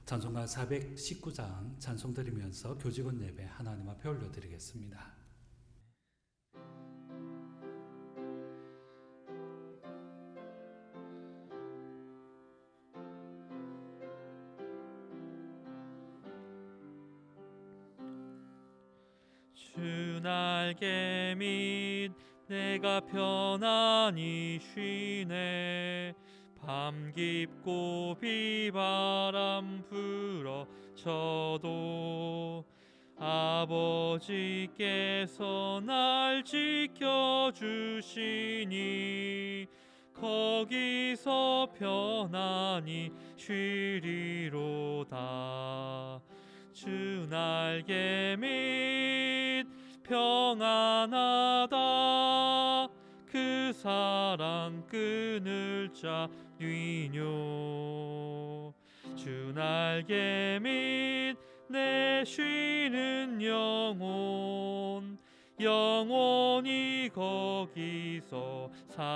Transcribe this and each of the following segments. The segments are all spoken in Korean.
찬송가 419장 찬송 드리면서 교직원 예배 하나님 앞에 올려드리겠습니다. 주 날개 밑 내가 편안히 쉬네. 밤 깊고 비바람 불어쳐도 아버지께서 날 지켜주시니 거기서 편안히 쉬리로다. 주 날개 밑 평안하다. 그 사랑 끊을 자 뉘뇨. 주 날개 밑 내 쉬는 영혼이 거기서 살리.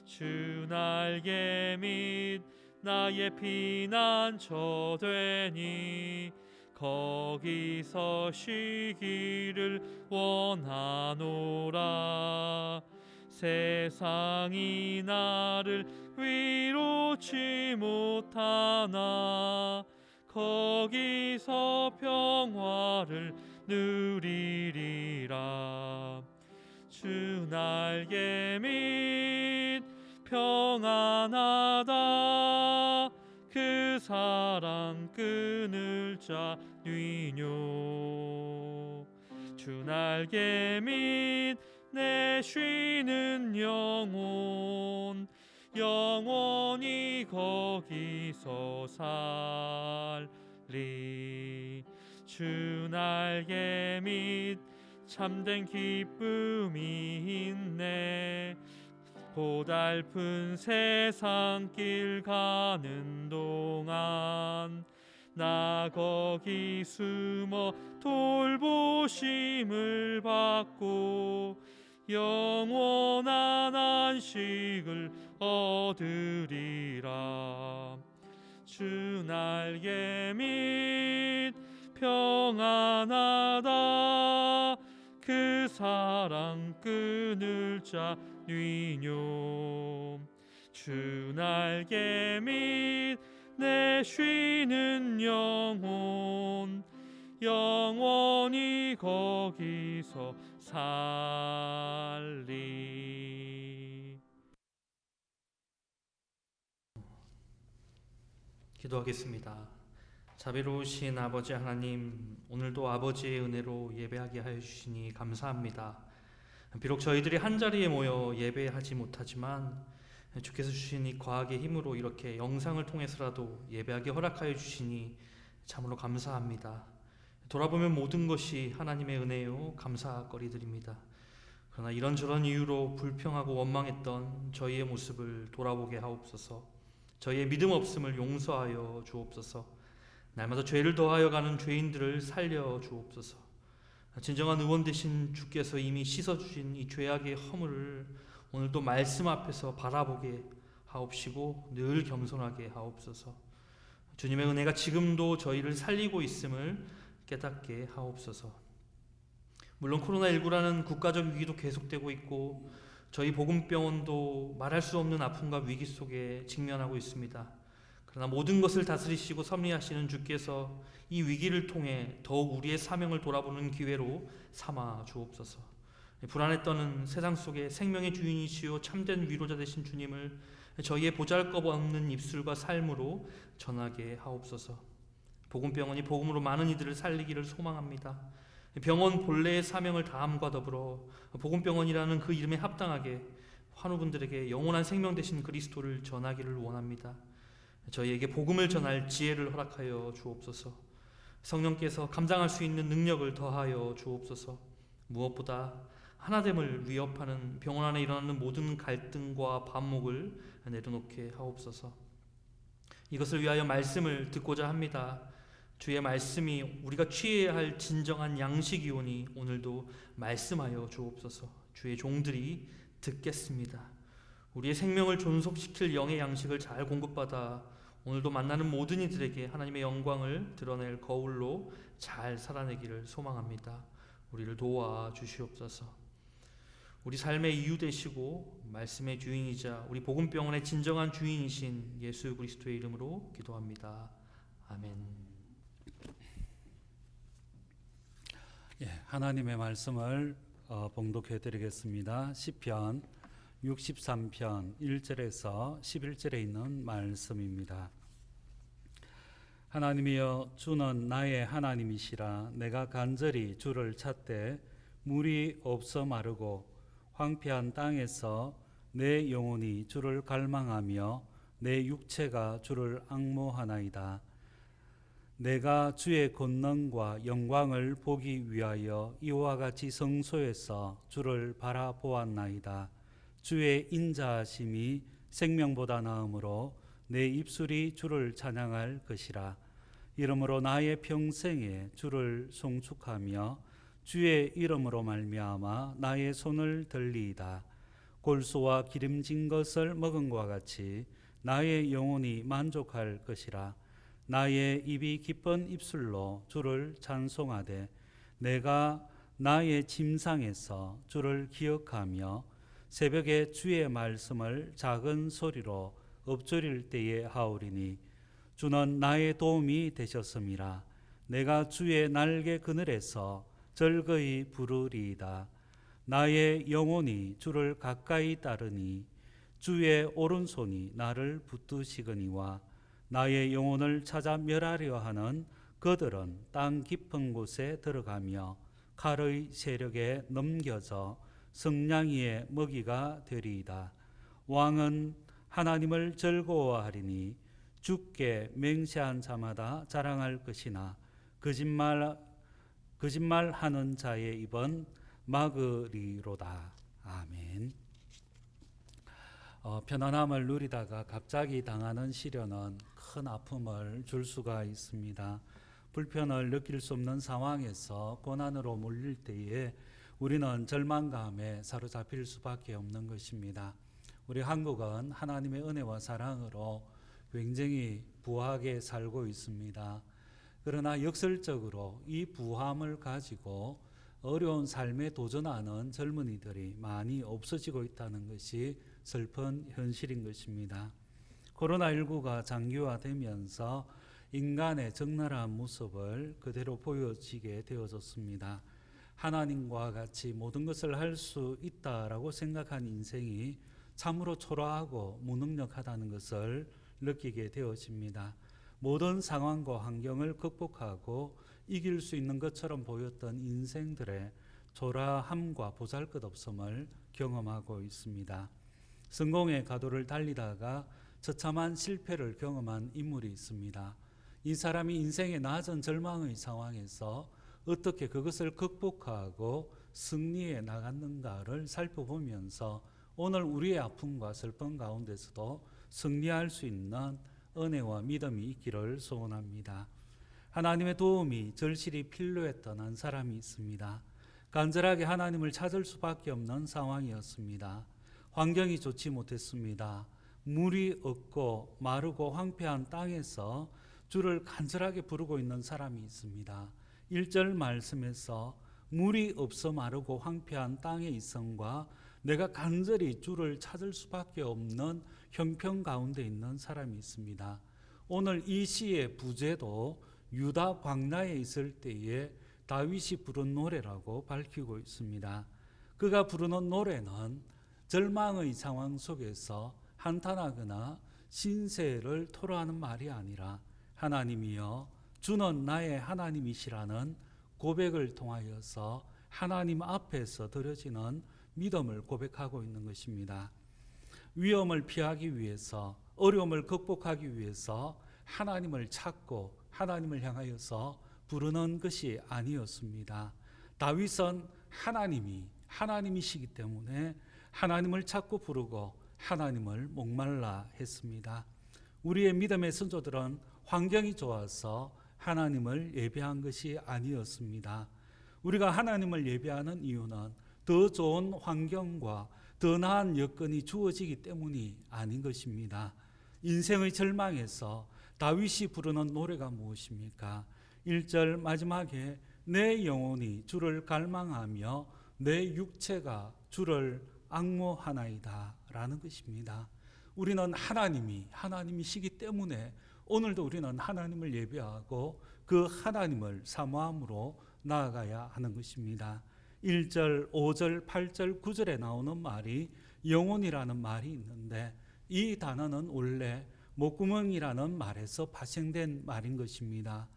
주 날개 밑 나의 피난처 되니 거기서 쉬기를 원하노라. 세상이 나를 위로치 못하나 거기서 평화를 누리리라. 주 날개 밑 평안하다. 그 사랑 끊을 자 뉘뇨. 주 날개 밑 내 쉬는 영혼이 거기서 살리. 주 날개 밑 참된 기쁨이 있네. 고달픈 세상 길 가는 동안 나 거기 숨어 돌보심을 받고 영원한 안식을 얻으리라. 주 날개 밑 평안하다. 그 사랑 끊을 자 뉘뇨. 주 날개 밑 내 쉬는 영혼이 거기서 살리. 기도하겠습니다. 자비로우신 아버지 하나님, 오늘도 아버지의 은혜로 예배하게 하여 주시니 감사합니다. 비록 저희들이 한자리에 모여 예배하지 못하지만 주께서 주신 이 과학의 힘으로 이렇게 영상을 통해서라도 예배하게 허락하여 주시니 참으로 감사합니다. 돌아보면 모든 것이 하나님의 은혜요 감사거리들입니다. 그러나 이런저런 이유로 불평하고 원망했던 저희의 모습을 돌아보게 하옵소서. 저희의 믿음 없음을 용서하여 주옵소서. 날마다 죄를 더하여 가는 죄인들을 살려 주옵소서. 진정한 의원 되신 주께서 이미 씻어주신 이 죄악의 허물을 오늘도 말씀 앞에서 바라보게 하옵시고 늘 겸손하게 하옵소서. 주님의 은혜가 지금도 저희를 살리고 있음을 깨닫게 하옵소서. 물론 코로나19라는 국가적 위기도 계속되고 있고 저희 복음병원도 말할 수 없는 아픔과 위기 속에 직면하고 있습니다. 그러나 모든 것을 다스리시고 섭리하시는 주께서 이 위기를 통해 더욱 우리의 사명을 돌아보는 기회로 삼아 주옵소서. 불안에 떠는 세상 속에 생명의 주인이시요 참된 위로자 되신 주님을 저희의 보잘것없는 입술과 삶으로 전하게 하옵소서. 복음병원이 복음으로 많은 이들을 살리기를 소망합니다. 병원 본래의 사명을 다함과 더불어 복음병원이라는 그 이름에 합당하게 환우분들에게 영원한 생명 되신 그리스도를 전하기를 원합니다. 저희에게 복음을 전할 지혜를 허락하여 주옵소서. 성령께서 감당할 수 있는 능력을 더하여 주옵소서. 무엇보다 하나됨을 위협하는 병원 안에 일어나는 모든 갈등과 반목을 내려놓게 하옵소서. 이것을 위하여 말씀을 듣고자 합니다. 주의 말씀이 우리가 취해야 할 진정한 양식이오니 오늘도 말씀하여 주옵소서. 주의 종들이 듣겠습니다. 우리의 생명을 존속시킬 영의 양식을 잘 공급받아 오늘도 만나는 모든 이들에게 하나님의 영광을 드러낼 거울로 잘 살아내기를 소망합니다. 우리를 도와 주시옵소서. 우리 삶의 이유 되시고 말씀의 주인이자 우리 복음병원의 진정한 주인이신 예수 그리스도의 이름으로 기도합니다. 아멘. 예, 하나님의 말씀을 봉독해 드리겠습니다. 시편 63편 1절에서 11절에 있는 말씀입니다. 하나님이여, 주는 나의 하나님이시라. 내가 간절히 주를 찾되 물이 없어 마르고 황폐한 땅에서 내 영혼이 주를 갈망하며 내 육체가 주를 앙모하나이다. 내가 주의 권능과 영광을 보기 위하여 이와 같이 성소에서 주를 바라보았나이다. 주의 인자하심이 생명보다 나음으로 내 입술이 주를 찬양할 것이라. 이러므로 나의 평생에 주를 송축하며 주의 이름으로 말미암아 나의 손을 들리이다. 골수와 기름진 것을 먹은 것과 같이 나의 영혼이 만족할 것이라. 나의 입이 기쁜 입술로 주를 찬송하되 내가 나의 침상에서 주를 기억하며 새벽에 주의 말씀을 작은 소리로 엎조릴 때에 하오리니 주는 나의 도움이 되셨음이라. 내가 주의 날개 그늘에서 즐거이 부르리이다. 나의 영혼이 주를 가까이 따르니 주의 오른손이 나를 붙드시거니와 나의 영혼을 찾아 멸하려 하는 그들은 땅 깊은 곳에 들어가며 칼의 세력에 넘겨져 성냥이의 먹이가 되리이다. 왕은 하나님을 즐거워하리니 주께 맹세한 자마다 자랑할 것이나 거짓말하는 자의 입은 막으리로다. 아멘. 편안함을 누리다가 갑자기 당하는 시련은 큰 아픔을 줄 수가 있습니다. 불편을 느낄 수 없는 상황에서 고난으로 몰릴 때에 우리는 절망감에 사로잡힐 수밖에 없는 것입니다. 우리 한국은 하나님의 은혜와 사랑으로 굉장히 부하게 살고 있습니다. 그러나 역설적으로 이 부함을 가지고 어려운 삶에 도전하는 젊은이들이 많이 없어지고 있다는 것이 슬픈 현실인 것입니다. 코로나19가 장기화되면서 인간의 적나라한 모습을 그대로 보여지게 되어졌습니다. 하나님과 같이 모든 것을 할 수 있다라고 생각한 인생이 참으로 초라하고 무능력하다는 것을 느끼게 되어집니다. 모든 상황과 환경을 극복하고 이길 수 있는 것처럼 보였던 인생들의 초라함과 보잘것없음을 경험하고 있습니다. 성공의 가도를 달리다가 처참한 실패를 경험한 인물이 있습니다. 이 사람이 인생의 낮은 절망의 상황에서 어떻게 그것을 극복하고 승리해 나갔는가를 살펴보면서 오늘 우리의 아픔과 슬픔 가운데서도 승리할 수 있는 은혜와 믿음이 있기를 소원합니다. 하나님의 도움이 절실히 필요했던 한 사람이 있습니다. 간절하게 하나님을 찾을 수밖에 없는 상황이었습니다. 환경이 좋지 못했습니다. 물이 없고 마르고 황폐한 땅에서 주를 간절하게 부르고 있는 사람이 있습니다. 1절 말씀에서 물이 없어 마르고 황폐한 땅에 있음과 내가 간절히 주를 찾을 수밖에 없는 형편 가운데 있는 사람이 있습니다. 오늘 이 시의 부제도 유다 광야에 있을 때에 다윗이 부른 노래라고 밝히고 있습니다. 그가 부르는 노래는 절망의 상황 속에서 한탄하거나 신세를 토로하는 말이 아니라 하나님이여 주는 나의 하나님이시라는 고백을 통하여서 하나님 앞에서 드려지는 믿음을 고백하고 있는 것입니다. 위험을 피하기 위해서, 어려움을 극복하기 위해서 하나님을 찾고 하나님을 향하여서 부르는 것이 아니었습니다. 다윗은 하나님이시기 때문에 하나님을 찾고 부르고 하나님을 목말라 했습니다. 우리의 믿음의 선조들은 환경이 좋아서 하나님을 예배한 것이 아니었습니다. 우리가 하나님을 예배하는 이유는 더 좋은 환경과 더 나은 여건이 주어지기 때문이 아닌 것입니다. 인생의 절망에서 다윗이 부르는 노래가 무엇입니까? 1절 마지막에 내 영혼이 주를 갈망하며 내 육체가 주를 앙모하나이다 라는 것입니다. 우리는 하나님이시기 때문에 오늘도 우리는 하나님을 예배하고 그 하나님을 사모함으로 나아가야 하는 것입니다. 1절, 5절, 8절, 9절에 나오는 말이 영혼이라는 말이 있는데 이 단어는 원래 목구멍이라는 말에서 파생된 말인 것입니다.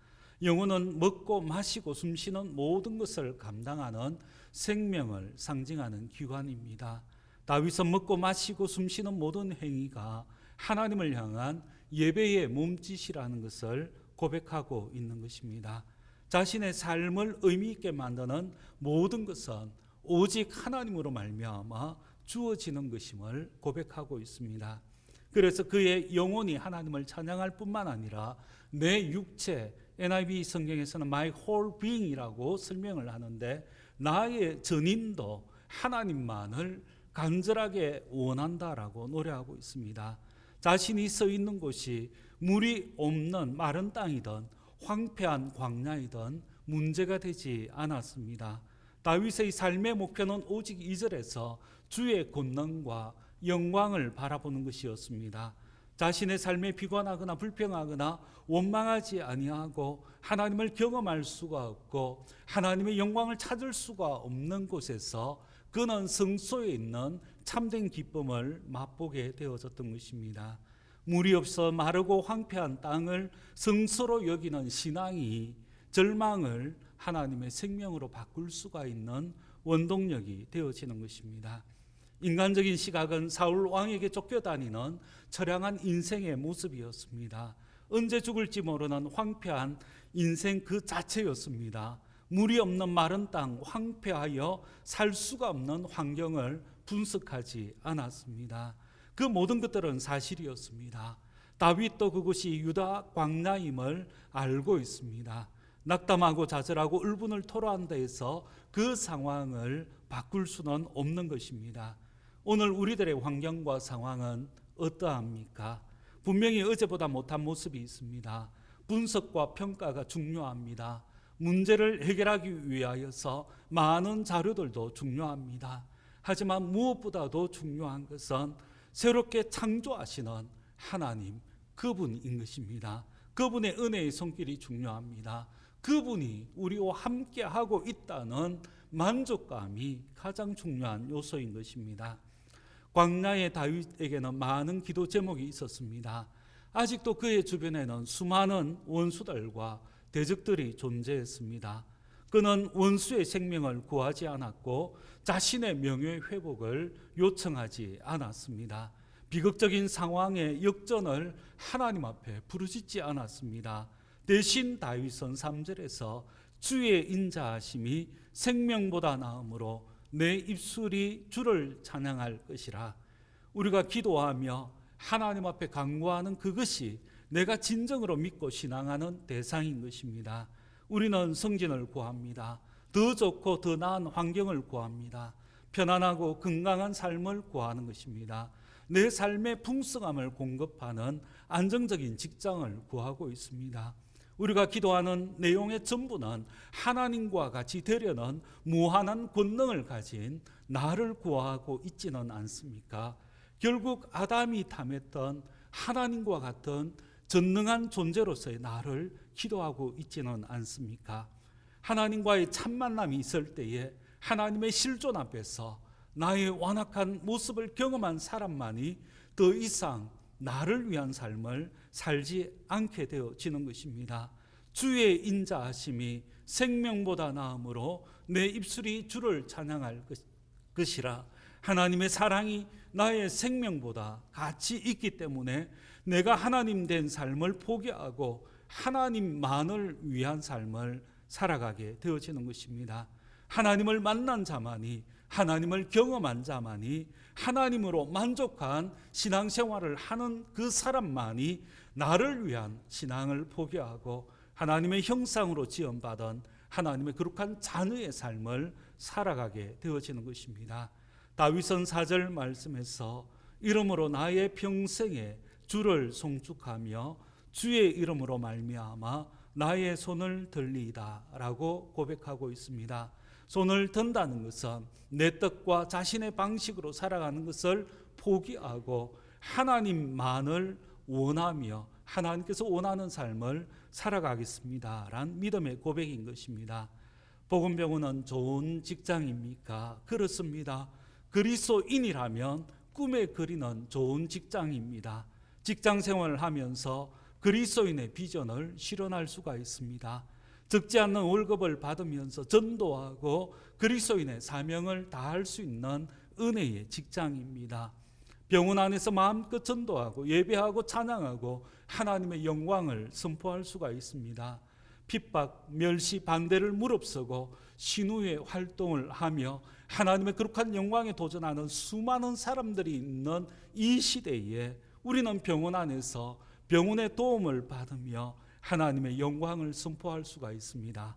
영혼은 먹고 마시고 숨쉬는 모든 것을 감당하는 생명을 상징하는 기관입니다. 다윗은 먹고 마시고 숨쉬는 모든 행위가 하나님을 향한 예배의 몸짓이라는 것을 고백하고 있는 것입니다. 자신의 삶을 의미 있게 만드는 모든 것은 오직 하나님으로 말미암아 주어지는 것임을 고백하고 있습니다. 그래서 그의 영혼이 하나님을 찬양할 뿐만 아니라 내 육체, NIV 성경에서는 my whole being이라고 설명을 하는데 나의 전인도 하나님만을 간절하게 원한다라고 노래하고 있습니다. 자신이 서 있는 곳이 물이 없는 마른 땅이든 황폐한 광야이든 문제가 되지 않았습니다. 다윗의 삶의 목표는 오직 2절에서 주의 권능과 영광을 바라보는 것이었습니다. 자신의 삶에 비관하거나 불평하거나 원망하지 아니하고 하나님을 경험할 수가 없고 하나님의 영광을 찾을 수가 없는 곳에서 그는 성소에 있는 참된 기쁨을 맛보게 되어졌던 것입니다. 물이 없어 마르고 황폐한 땅을 성소로 여기는 신앙이 절망을 하나님의 생명으로 바꿀 수가 있는 원동력이 되어지는 것입니다. 인간적인 시각은 사울 왕에게 쫓겨다니는 처량한 인생의 모습이었습니다. 언제 죽을지 모르는 황폐한 인생 그 자체였습니다. 물이 없는 마른 땅, 황폐하여 살 수가 없는 환경을 분석하지 않았습니다. 그 모든 것들은 사실이었습니다. 다윗도 그곳이 유다 광야임을 알고 있습니다. 낙담하고 좌절하고 울분을 토로한 데에서 그 상황을 바꿀 수는 없는 것입니다. 오늘 우리들의 환경과 상황은 어떠합니까? 분명히 어제보다 못한 모습이 있습니다. 분석과 평가가 중요합니다. 문제를 해결하기 위하여서 많은 자료들도 중요합니다. 하지만 무엇보다도 중요한 것은 새롭게 창조하시는 하나님, 그분인 것입니다. 그분의 은혜의 손길이 중요합니다. 그분이 우리와 함께하고 있다는 만족감이 가장 중요한 요소인 것입니다. 광야의 다윗에게는 많은 기도 제목이 있었습니다. 아직도 그의 주변에는 수많은 원수들과 대적들이 존재했습니다. 그는 원수의 생명을 구하지 않았고 자신의 명예 회복을 요청하지 않았습니다. 비극적인 상황의 역전을 하나님 앞에 부르짖지 않았습니다. 대신 다윗은 3절에서 주의 인자하심이 생명보다 나음으로 내 입술이 주를 찬양할 것이라. 우리가 기도하며 하나님 앞에 간구하는 그것이 내가 진정으로 믿고 신앙하는 대상인 것입니다. 우리는 성진을 구합니다. 더 좋고 더 나은 환경을 구합니다. 편안하고 건강한 삶을 구하는 것입니다. 내 삶의 풍성함을 공급하는 안정적인 직장을 구하고 있습니다. 우리가 기도하는 내용의 전부는 하나님과 같이 되려는 무한한 권능을 가진 나를 구하고 있지는 않습니까? 결국 아담이 탐했던 하나님과 같은 전능한 존재로서의 나를 기도하고 있지는 않습니까? 하나님과의 참 만남이 있을 때에 하나님의 실존 앞에서 나의 완악한 모습을 경험한 사람만이 더 이상 나를 위한 삶을 살지 않게 되어지는 것입니다. 주의 인자하심이 생명보다 나음으로 내 입술이 주를 찬양할 것이라. 하나님의 사랑이 나의 생명보다 가치 있기 때문에 내가 하나님 된 삶을 포기하고 하나님만을 위한 삶을 살아가게 되어지는 것입니다. 하나님을 만난 자만이, 하나님을 경험한 자만이, 하나님으로 만족한 신앙생활을 하는 그 사람만이 나를 위한 신앙을 포기하고 하나님의 형상으로 지음받은 하나님의 거룩한 자녀의 삶을 살아가게 되어지는 것입니다. 다윗은 4절 말씀에서 이러므로 나의 평생에 주를 송축하며 주의 이름으로 말미암아 나의 손을 들리이다라고 고백하고 있습니다. 손을 든다는 것은 내 뜻과 자신의 방식으로 살아가는 것을 포기하고 하나님만을 원하며 하나님께서 원하는 삶을 살아가겠습니다라는 믿음의 고백인 것입니다. 복음병원은 좋은 직장입니까? 그렇습니다. 그리스도인이라면 꿈에 그리는 좋은 직장입니다. 직장 생활을 하면서 그리스도인의 비전을 실현할 수가 있습니다. 적지 않는 월급을 받으면서 전도하고 그리스도인의 사명을 다할 수 있는 은혜의 직장입니다. 병원 안에서 마음껏 전도하고 예배하고 찬양하고 하나님의 영광을 선포할 수가 있습니다. 핍박, 멸시, 반대를 무릅쓰고 신우의 활동을 하며 하나님의 거룩한 영광에 도전하는 수많은 사람들이 있는 이 시대에 우리는 병원 안에서 병원의 도움을 받으며 하나님의 영광을 선포할 수가 있습니다.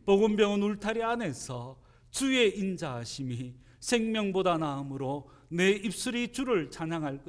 복음병원 울타리 안에서 주의 인자하심이 생명보다 나음으로 내 입술이 주를 찬양할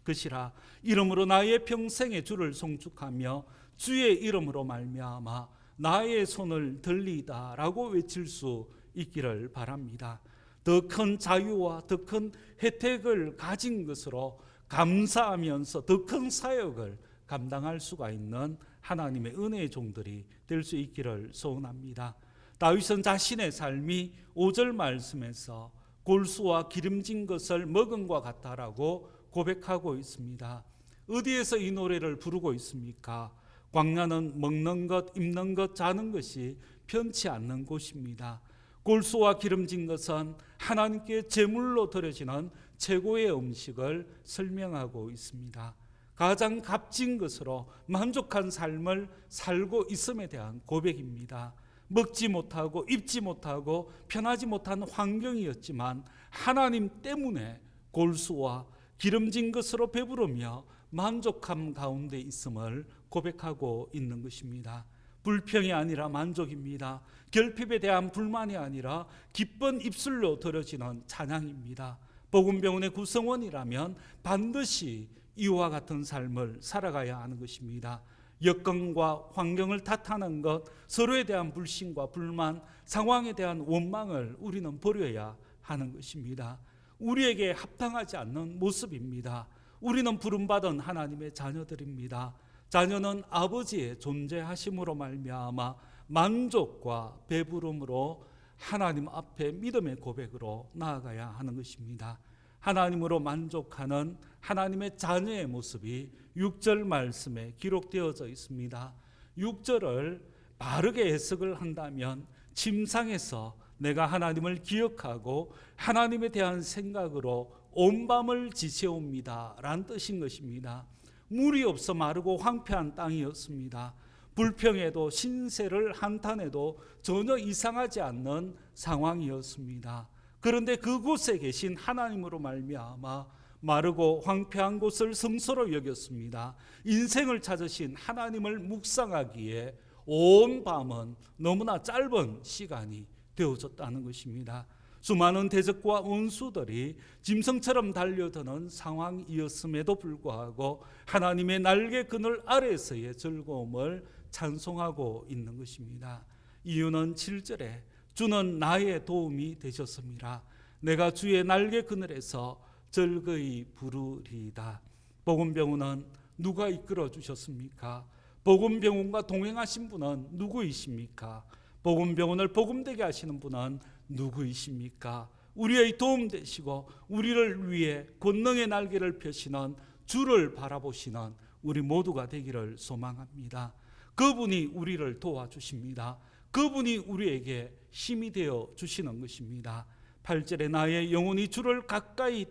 것이라 이름으로 나의 평생에 주를 송축하며 주의 이름으로 말미암아 나의 손을 들리다라고 외칠 수 있기를 바랍니다. 더 큰 자유와 더 큰 혜택을 가진 것으로 감사하면서 더 큰 사역을 감당할 수가 있는 하나님의 은혜의 종들이 될 수 있기를 소원합니다. 다윗은 자신의 삶이 5절 말씀에서 골수와 기름진 것을 먹은 것 같다라고 고백하고 있습니다. 어디에서 이 노래를 부르고 있습니까? 광야는 먹는 것, 입는 것, 자는 것이 편치 않는 곳입니다. 골수와 기름진 것은 하나님께 제물로 드려지는 최고의 음식을 설명하고 있습니다. 가장 값진 것으로 만족한 삶을 살고 있음에 대한 고백입니다. 먹지 못하고 입지 못하고 편하지 못한 환경이었지만 하나님 때문에 골수와 기름진 것으로 배부르며 만족함 가운데 있음을 고백하고 있는 것입니다. 불평이 아니라 만족입니다. 결핍에 대한 불만이 아니라 기쁜 입술로 드려지는 찬양입니다. 복음병원의 구성원이라면 반드시 이와 같은 삶을 살아가야 하는 것입니다. 여건과 환경을 탓하는 것, 서로에 대한 불신과 불만, 상황에 대한 원망을 우리는 버려야 하는 것입니다. 우리에게 합당하지 않는 모습입니다. 우리는 부름받은 하나님의 자녀들입니다. 자녀는 아버지의 존재하심으로 말미암아 만족과 배부름으로 하나님 앞에 믿음의 고백으로 나아가야 하는 것입니다. 하나님으로 만족하는 하나님의 자녀의 모습이 6절 말씀에 기록되어져 있습니다. 6절을 바르게 해석을 한다면 침상에서 내가 하나님을 기억하고 하나님에 대한 생각으로 온 밤을 지새웁니다 라는 뜻인 것입니다. 물이 없어 마르고 황폐한 땅이었습니다. 불평에도 신세를 한탄해도 전혀 이상하지 않는 상황이었습니다. 그런데 그곳에 계신 하나님으로 말미암아 마르고 황폐한 곳을 성소로 여겼습니다. 인생을 찾으신 하나님을 묵상하기에 온 밤은 너무나 짧은 시간이 되어졌다는 것입니다. 수많은 대적과 원수들이 짐승처럼 달려드는 상황이었음에도 불구하고 하나님의 날개 그늘 아래에서의 즐거움을 찬송하고 있는 것입니다. 이유는 7절에 주는 나의 도움이 되셨습니다. 내가 주의 날개 그늘에서 즐거이 부르리이다. 복음병원은 누가 이끌어 주셨습니까? 복음병원과 동행하신 분은 누구이십니까? 복음병원을 복음되게 하시는 분은 누구이십니까? 우리의 도움 되시고 우리를 위해 권능의 날개를 펴시는 주를 바라보시는 우리 모두가 되기를 소망합니다. 그분이 우리를 도와주십니다. 그분이 우리에게 힘이 되어 주시는 것입니다. 8절에 나의 영혼이 주를 가까이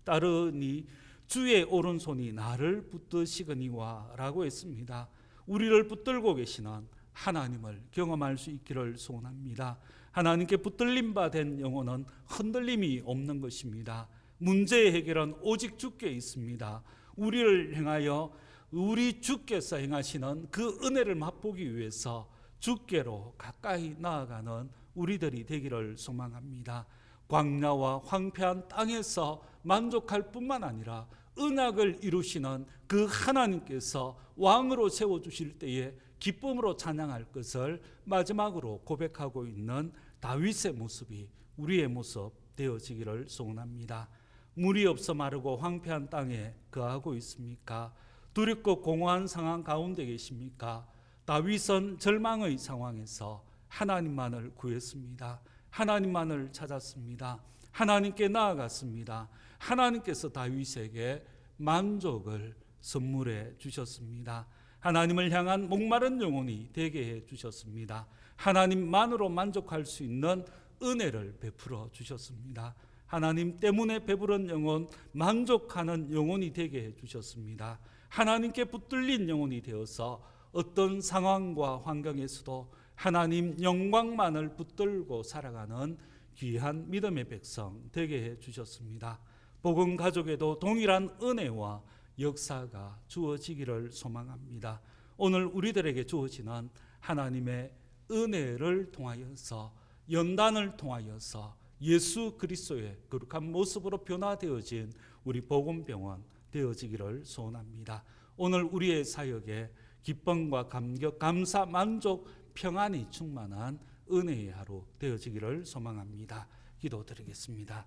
따르니 주의 오른손이 나를 붙드시거니와 라고 했습니다. 우리를 붙들고 계시는 하나님을 경험할 수 있기를 소원합니다. 하나님께 붙들림 바 된 영혼은 흔들림이 없는 것입니다. 문제의 해결은 오직 주께 있습니다. 우리를 향하여 우리 주께서 행하시는 그 은혜를 맛보기 위해서 주께로 가까이 나아가는 우리들이 되기를 소망합니다. 광야와 황폐한 땅에서 만족할 뿐만 아니라 언약을 이루시는 그 하나님께서 왕으로 세워주실 때에 기쁨으로 찬양할 것을 마지막으로 고백하고 있는 다윗의 모습이 우리의 모습 되어지기를 소원합니다. 물이 없어 마르고 황폐한 땅에 거하고 있습니까? 두렵고 공허한 상황 가운데 계십니까? 다윗은 절망의 상황에서 하나님만을 구했습니다. 하나님만을 찾았습니다. 하나님께 나아갔습니다. 하나님께서 다윗에게 만족을 선물해 주셨습니다. 하나님을 향한 목마른 영혼이 되게 해 주셨습니다. 하나님만으로 만족할 수 있는 은혜를 베풀어 주셨습니다. 하나님 때문에 배부른 영혼, 만족하는 영혼이 되게 해 주셨습니다. 하나님께 붙들린 영혼이 되어서 어떤 상황과 환경에서도 하나님 영광만을 붙들고 살아가는 귀한 믿음의 백성 되게 해 주셨습니다. 복음 가족에도 동일한 은혜와 역사가 주어지기를 소망합니다. 오늘 우리들에게 주어지는 하나님의 은혜를 통하여서, 연단을 통하여서 예수 그리스도의 거룩한 모습으로 변화되어진 우리 복음병원 되어지기를 소원합니다. 오늘 우리의 사역에 기쁨과 감격, 감사, 만족, 평안이 충만한 은혜의 하루 되어지기를 소망합니다. 기도드리겠습니다.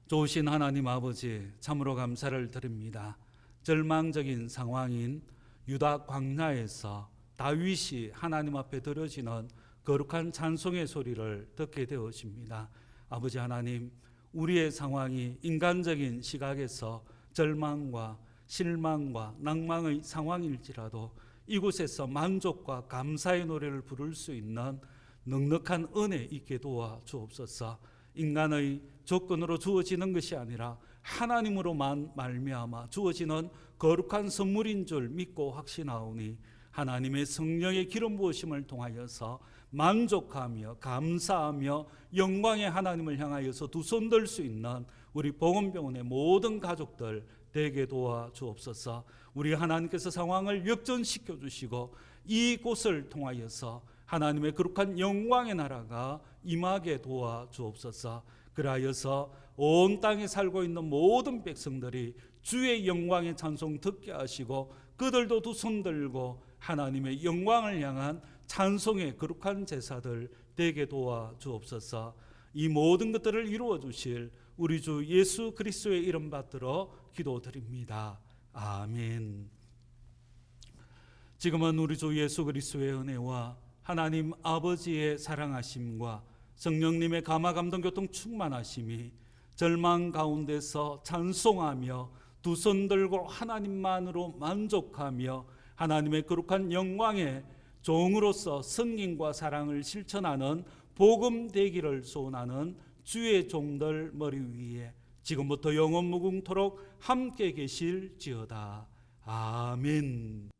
좋으신 하나님 아버지, 참으로 감사를 드립니다. 절망적인 상황인 유다 광야에서 다윗이 하나님 앞에 드려지는 거룩한 찬송의 소리를 듣게 되어집니다. 아버지 하나님, 우리의 상황이 인간적인 시각에서 절망과 실망과 낭망의 상황일지라도 이곳에서 만족과 감사의 노래를 부를 수 있는 넉넉한 은혜 있게 도와 주옵소서. 인간의 조건으로 주어지는 것이 아니라 하나님으로만 말미암아 주어지는 거룩한 선물인 줄 믿고 확신하오니 하나님의 성령의 기름 부으심을 통하여서 만족하며 감사하며 영광의 하나님을 향하여서 두 손 들 수 있는 우리 복음병원의 모든 가족들 되게 도와 주옵소서. 우리 하나님께서 상황을 역전시켜 주시고 이곳을 통하여서 하나님의 거룩한 영광의 나라가 임하게 도와 주옵소서. 그리하여서 온 땅에 살고 있는 모든 백성들이 주의 영광의 찬송 듣게 하시고 그들도 두 손 들고 하나님의 영광을 향한 찬송의 거룩한 제사들 되게 도와 주옵소서. 이 모든 것들을 이루어 주실 우리 주 예수 그리스도의 이름 받들어 기도드립니다. 아멘. 지금은 우리 주 예수 그리스도의 은혜와 하나님 아버지의 사랑하심과 성령님의 감화 감동 교통 충만하심이 절망 가운데서 찬송하며 두 손 들고 하나님만으로 만족하며 하나님의 거룩한 영광의 종으로서 성령과 사랑을 실천하는 복음 되기를 소원하는 주의 종들 머리 위에 지금부터 영원 무궁토록 함께 계실지어다. 아멘.